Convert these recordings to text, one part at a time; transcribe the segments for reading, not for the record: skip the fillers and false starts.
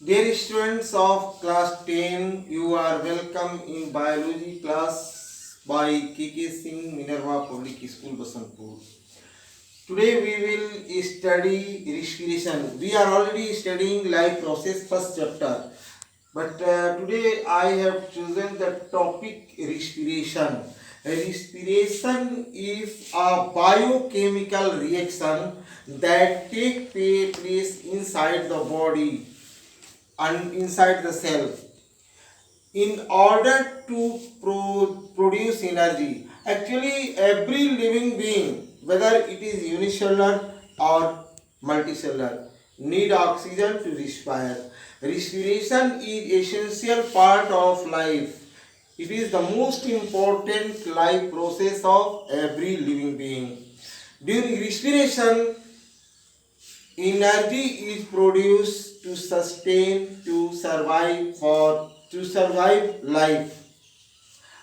Dear students of class 10, you are welcome in biology class by KK Singh Minerva Public School Basantpur. Today we will study respiration. We are already studying life process first chapter. But today I have chosen the topic respiration. Respiration is a biochemical reaction that take place inside the body and inside the cell in order to produce energy. Actually, every living being, whether it is unicellular or multicellular, need oxygen to respire. Respiration is essential part of life. It is the most important life process of every living being. During respiration, energy is produced to sustain, to survive life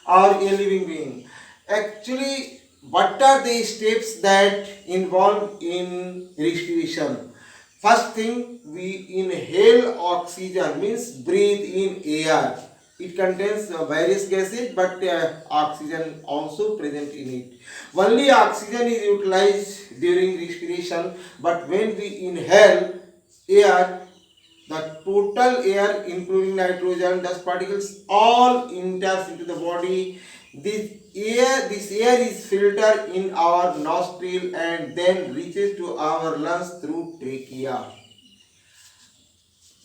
or a living being. Actually, what are the steps that involved in respiration? First thing, we inhale oxygen, means breathe in air. It contains various gases, but oxygen also present in it. Only oxygen is utilized during respiration, but when we inhale air, the total air including nitrogen, dust particles, all enters into the body. This air is filtered in our nostril and then reaches to our lungs through trachea.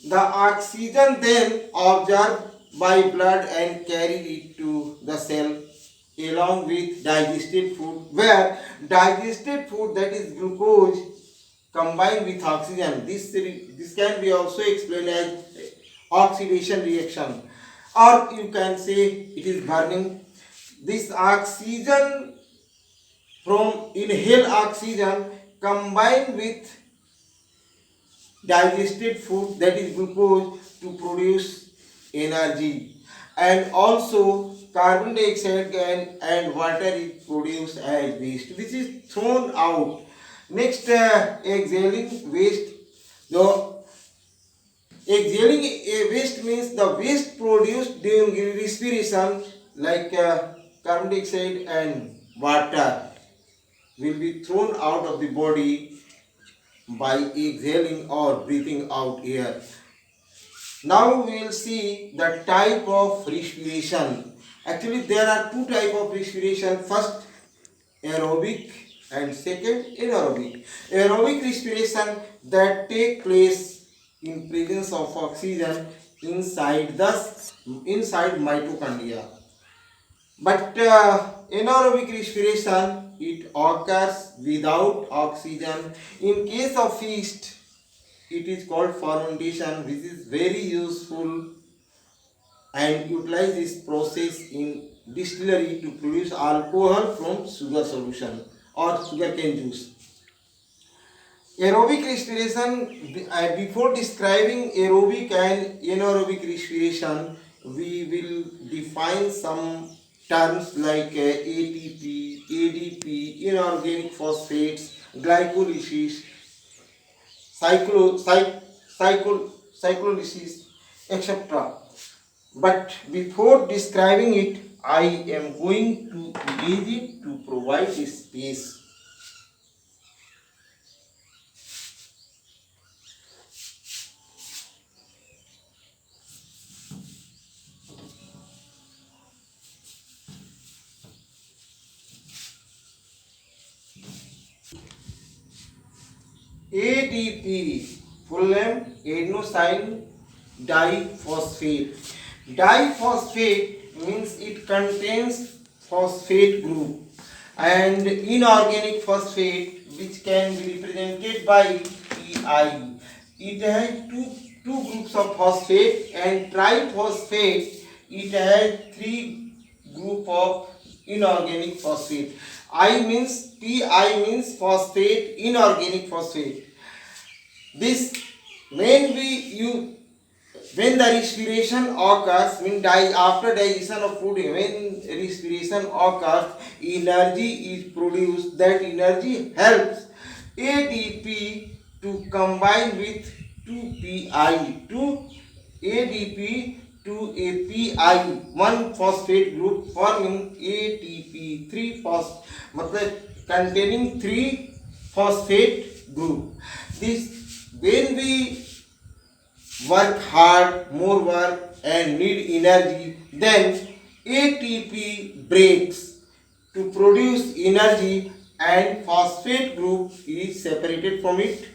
The oxygen then absorbed by blood and carried it to the cell along with digested food, where digested food, that is glucose, combined with oxygen. This can be also explained as oxidation reaction, or you can say it is burning. This oxygen, from inhaled oxygen combined with digested food, that is glucose, to produce energy, and also carbon dioxide and water is produced as waste, which is thrown out. Next, exhaling waste. The exhaling waste means the waste produced during respiration, like carbon dioxide and water, will be thrown out of the body by exhaling or breathing out air. Now we will see the type of respiration. Actually, there are two type of respiration. First, aerobic, and second, anaerobic. Aerobic respiration that take place in presence of oxygen inside mitochondria. But anaerobic respiration, it occurs without oxygen. In case of yeast, it is called fermentation, which is very useful and utilize this process in distillery to produce alcohol from sugar solution or sugarcane juice. Aerobic respiration, before describing aerobic and anaerobic respiration, we will define some terms like ATP, ADP, inorganic phosphates, glycolysis, cyclolysis, etc. But before describing it, I am going to erase it to provide a space. ADP, full name adenosine diphosphate. Diphosphate means it contains phosphate group, and inorganic phosphate, which can be represented by Pi. It has two groups of phosphate, and triphosphate, it has three group of inorganic phosphate. Pi means phosphate, inorganic phosphate. This when when the respiration occurs, after digestion of food, when respiration occurs, energy is produced. That energy helps ADP to combine with 2Pi to ADP to API, one phosphate group forming ATP, मतलब containing 3 phosphate group. This, when we work hard, more work and need energy, then ATP breaks to produce energy and phosphate group is separated from it.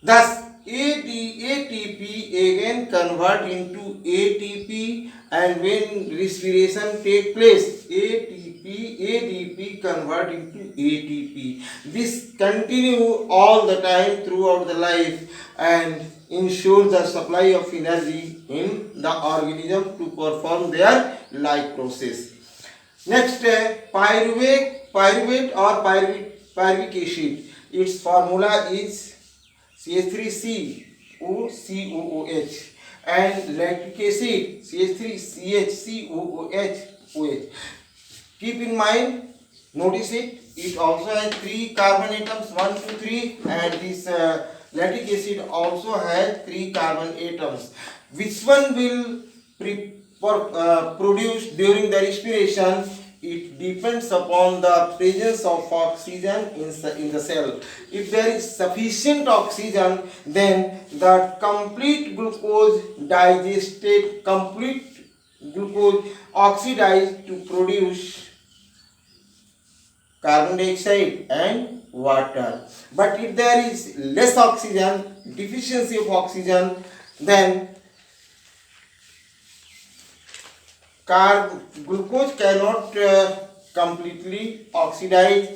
Thus ATP again convert into ATP, and when respiration take place, ADP convert into ATP. This continue all the time throughout the life and ensure the supply of energy in the organism to perform their life process. Next, pyruvate or pyruvic acid. Its formula is CH3COCOOH, and lactic acid CH3CHCOOH. Keep in mind, notice it. It also has 3 carbon atoms, 1, 2, 3, and this lactic acid also has 3 carbon atoms. Which one will produce during the respiration? It depends upon the presence of oxygen in the cell. If there is sufficient oxygen, then the complete glucose oxidized to produce carbon dioxide and water. But if there is less oxygen, deficiency of oxygen, then glucose cannot completely oxidize.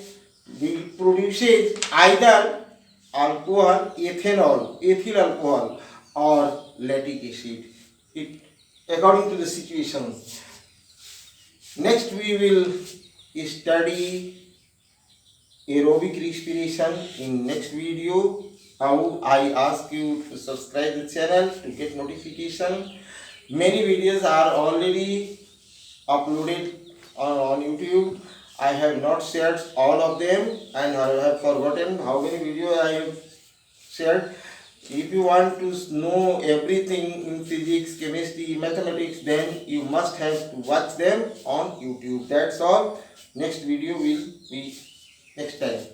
It produces either alcohol, ethyl alcohol, or lactic acid. It according to the situation. Next we will study aerobic respiration in next video. How I ask you to subscribe the channel to get notification. Many videos are already uploaded on YouTube. I have not shared all of them and I have forgotten how many videos I have shared. If you want to know everything in physics, chemistry, mathematics, then you must have to watch them on YouTube. That's all. Next video will be next time.